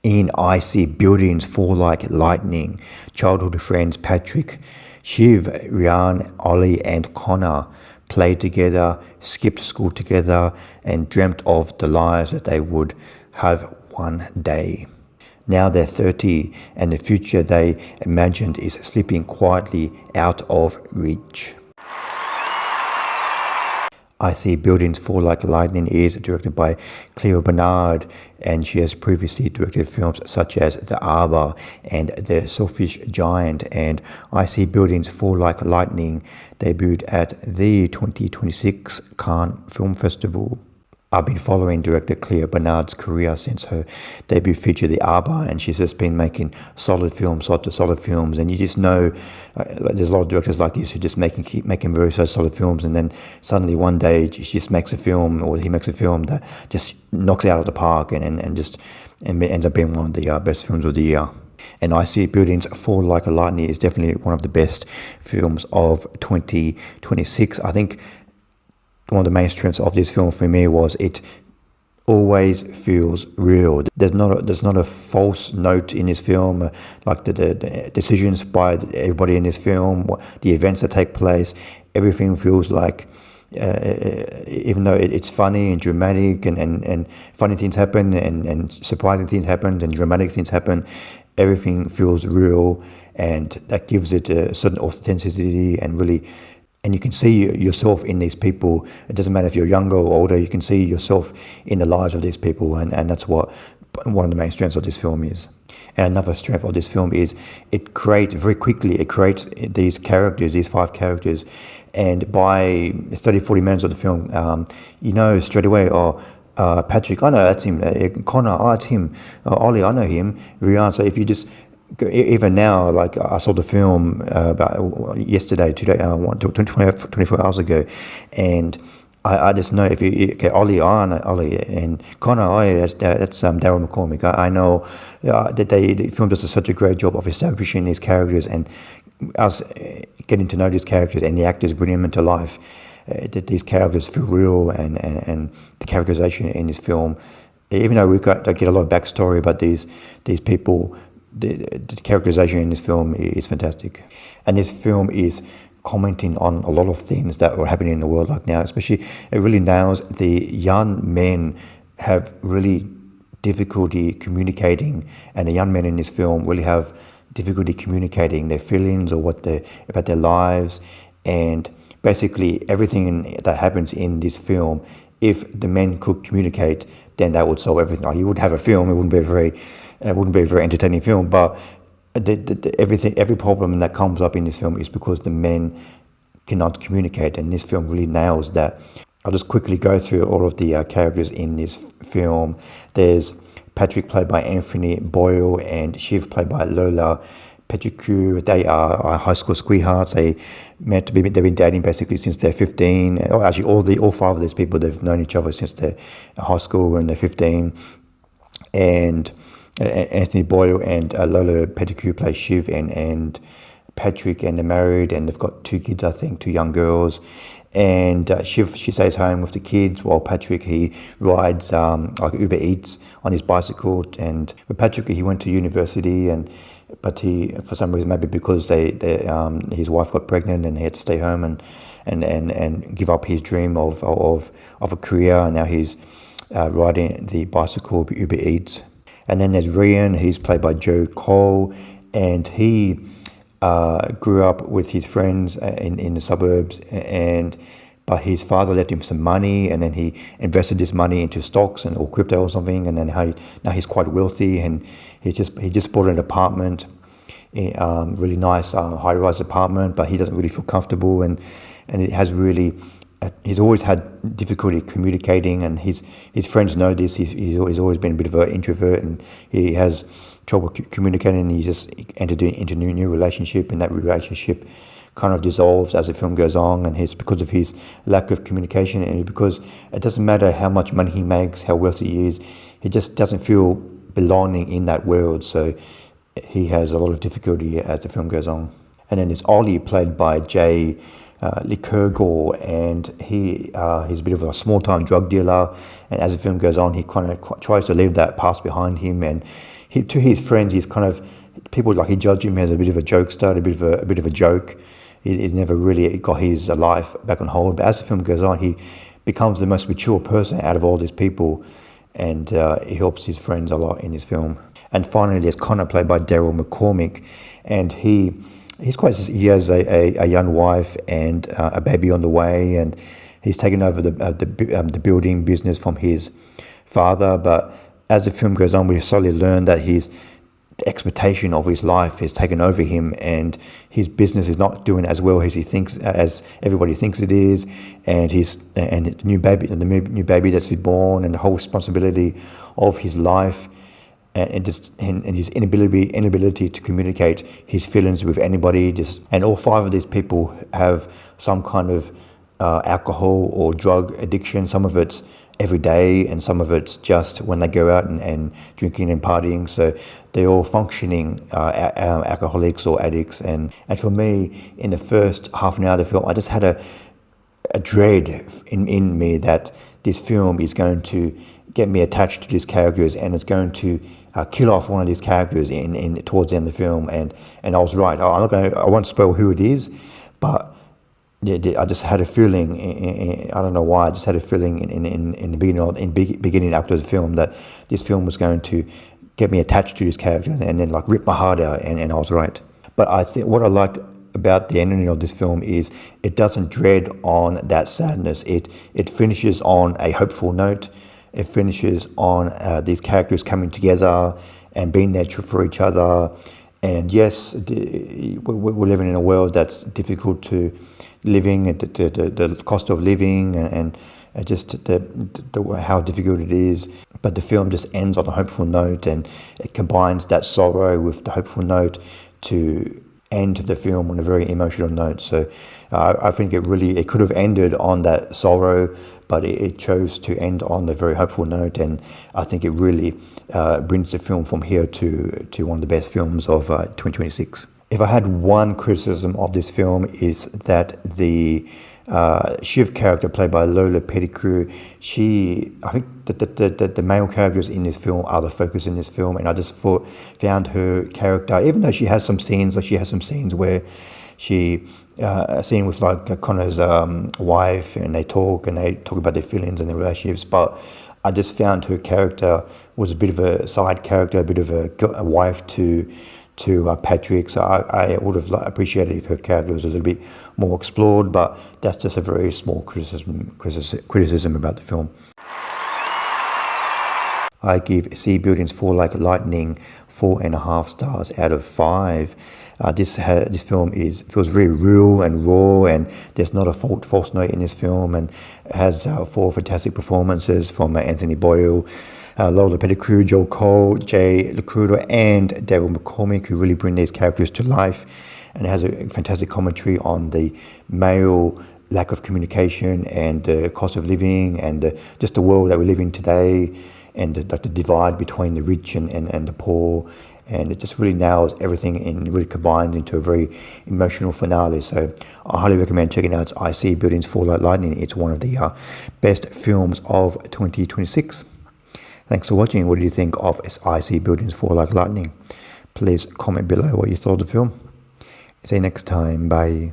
In I See Buildings Fall Like Lightning, childhood friends Patrick, Shiv, Ryan, Ollie and Connor played together, skipped school together and dreamt of the lives that they would have one day. Now they're 30 and the future they imagined is slipping quietly out of reach. I See Buildings Fall Like Lightning is directed by Clio Barnard, and she has previously directed films such as The Arbor and The Selfish Giant, and I See Buildings Fall Like Lightning debuted at the 2026 Cannes Film Festival. I've been following director Clio Barnard's career since her debut feature The Arbor, and she's just been making solid films, and you just know there's a lot of directors like this who just keep making very solid films, and then suddenly one day she just makes a film, or he makes a film that just knocks it out of the park and ends up being one of the best films of the year. And I See Buildings Fall Like a Lightning is definitely one of the best films of 2026. I think one of the main strengths of this film for me was it always feels real. There's not a false note in this film, like the decisions by everybody in this film, the events that take place. Everything feels like, even though it's funny and dramatic and funny things happen and surprising things happen and dramatic things happen, everything feels real, and that gives it a certain authenticity and you can see yourself in these people. It doesn't matter if you're younger or older, you can see yourself in the lives of these people, and that's what one of the main strengths of this film is. And another strength of this film is it creates these characters, these 5 characters, and by 30-40 minutes of the film, you know straight away, Patrick, I know that's him. Connor, that's him. Ollie, I know him. Ryan. So if you just, even now, like I saw the film about yesterday, 24 hours ago, and I just know if you, Ollie, I know Ollie, and Connor, that's Daryl McCormack. I know that the film does such a great job of establishing these characters and us getting to know these characters, and the actors bring them into life. That these characters feel real, and the characterization in this film, even though don't get a lot of backstory, but these people, the characterization in this film is fantastic. And this film is commenting on a lot of things that are happening in the world like now, especially it really nails the young men have really difficulty communicating, and the young men in this film really have difficulty communicating their feelings or about their lives, and basically everything that happens in this film, if the men could communicate, then that would solve everything. Like, you would have a film, it wouldn't be a very entertaining film, but every problem that comes up in this film is because the men cannot communicate, and this film really nails that. I'll just quickly go through all of the characters in this film. There's Patrick, played by Anthony Boyle, and Shiv, played by Lola. Petticrew, they are high school sweethearts. They've been dating basically since they're 15. Oh, actually, all 5 of these people, they've known each other since they're high school, when they're 15. And Anthony Boyle and Lola Petticrew play Shiv and Patrick, and they're married, and they've got 2 kids, I think, 2 young girls. And Shiv, she stays home with the kids, while Patrick, he rides like Uber Eats on his bicycle. And with Patrick, he went to university, but he, for some reason, maybe because his wife got pregnant and he had to stay home and give up his dream of a career, and now he's riding the bicycle Uber Eats. And then there's Ryan, he's played by Joe Cole, and he grew up with his friends in the suburbs, but his father left him some money, and then he invested this money into stocks or crypto or something, and then now he's quite wealthy, and he just bought an apartment, really nice high-rise apartment, but he doesn't really feel comfortable, and it has really. He's always had difficulty communicating, and his friends know this. He's always been a bit of an introvert, and he has trouble communicating. And he just entered into a new relationship, and that relationship kind of dissolves as the film goes on, and it's because of his lack of communication, and because it doesn't matter how much money he makes, how wealthy he is, he just doesn't feel belonging in that world. So he has a lot of difficulty as the film goes on. And then there's Ollie, played by Jay Lycurgo, and he's a bit of a small-time drug dealer. And as the film goes on, he kind of tries to leave that past behind him. And to his friends, he's kind of people like he judge him as a bit of a jokester, a bit of a joke. He's never really got his life back on hold. But as the film goes on, he becomes the most mature person out of all these people, and he helps his friends a lot in his film. And finally, there's Connor, played by Daryl McCormack, and he has a young wife and a baby on the way, and he's taken over the building business from his father. But as the film goes on, we slowly learn that the expectation of his life has taken over him, and his business is not doing as well as everybody thinks it is, and the new baby that's born, and the whole responsibility of his life, and his inability to communicate his feelings with anybody. And all five of these people have some kind of alcohol or drug addiction. Some of it's every day, and some of it's just when they go out and drinking and partying. So they're all functioning alcoholics or addicts. And for me, in the first half an hour of the film, I just had a dread in me that this film is going to get me attached to these characters, and it's going to kill off one of these characters towards the end of the film. And I was right. I won't spoil who it is, but I just had a feeling. I don't know why. I just had a feeling in the beginning after the film that this film was going to get me attached to this character and then like rip my heart out. And I was right. But I think what I liked about the ending of this film is it doesn't dread on that sadness. It finishes on a hopeful note. It finishes on these characters coming together and being there for each other. And yes, we're living in a world that's difficult to living, the cost of living, and just how difficult it is. But the film just ends on a hopeful note, and it combines that sorrow with the hopeful note to end the film on a very emotional note. So I think it could have ended on that sorrow, but it chose to end on a very hopeful note, and I think it really brings the film from here to one of the best films of 2026. If I had one criticism of this film, is that the Shiv character played by Lola Petticrew, I think that the male characters in this film are the focus in this film, and I just found her character, even though she has some scenes where she a scene with like Connor's wife, and they talk about their feelings and their relationships, but I just found her character was a bit of a side character, a bit of a wife to Patrick. So I would have appreciated if her character was a little bit more explored, but that's just a very small criticism about the film. I give Sea Buildings Fall Like Lightning 4.5 stars out of 5. This film feels very real and raw, and there's not a false note in this film, and it has 4 fantastic performances from Anthony Boyle, Lola Petticrew, Joel Cole, Jay Lycurgo, and Daryl McCormack, who really bring these characters to life. And it has a fantastic commentary on the male lack of communication and the cost of living, and just the world that we live in today, and the divide between the rich and the poor. And it just really nails everything and really combines into a very emotional finale. So I highly recommend checking out I See Buildings Fall Like Lightning. It's one of the best films of 2026. Thanks for watching. What do you think of I See Buildings Fall Like Lightning? Please comment below what you thought of the film. See you next time. Bye.